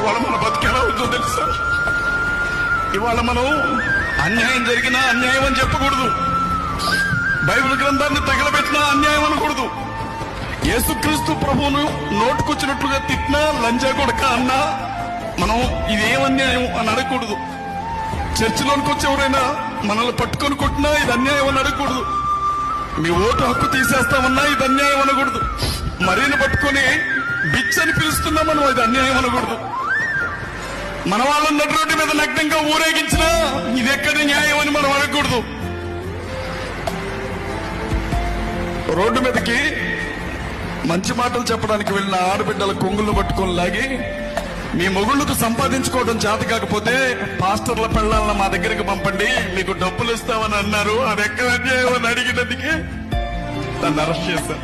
ఇవాళ మన బతికేలా ఉందో తెలుసా? ఇవాళ మనం అన్యాయం జరిగినా అన్యాయం అని చెప్పకూడదు, బైబిల్ గ్రంథాన్ని తగలబెట్టినా అన్యాయం అనకూడదు, యేసుక్రీస్తు ప్రభువును నోటుకొచ్చినట్లుగా తిట్టినా లంజా కొడక అన్నా మనం ఇదేం అన్యాయం అని అడగకూడదు. చర్చిలోనికి వచ్చి ఎవరైనా మనల్ని పట్టుకొని కొట్టినా ఇది అన్యాయం అని అడగకూడదు. మీ ఓటు హక్కు తీసేస్తామన్నా ఇది అన్యాయం అనకూడదు. మరీని పట్టుకొని బిచ్ అని పిలుస్తున్నా మనం ఇది అన్యాయం అనకూడదు. మన వాళ్ళని నడి రోడ్డు మీద నగ్నంగా ఊరేగించినా ఇది ఎక్కడి న్యాయం అని మనం అడగకూడదు. రోడ్డు మీదకి మంచి మాటలు చెప్పడానికి వెళ్ళిన ఆడబిడ్డల కొంగులు పట్టుకొని లాగి మీ మొగుళ్ళకు సంపాదించుకోవడం చేత కాకపోతే పాస్టర్ల పెళ్ళాలను మా దగ్గరికి పంపండి, మీకు డబ్బులు ఇస్తామని అన్నారు, అది ఎక్కడ అన్యాయం అని అడిగినందుకే నన్ను అరెస్ట్ చేశారు.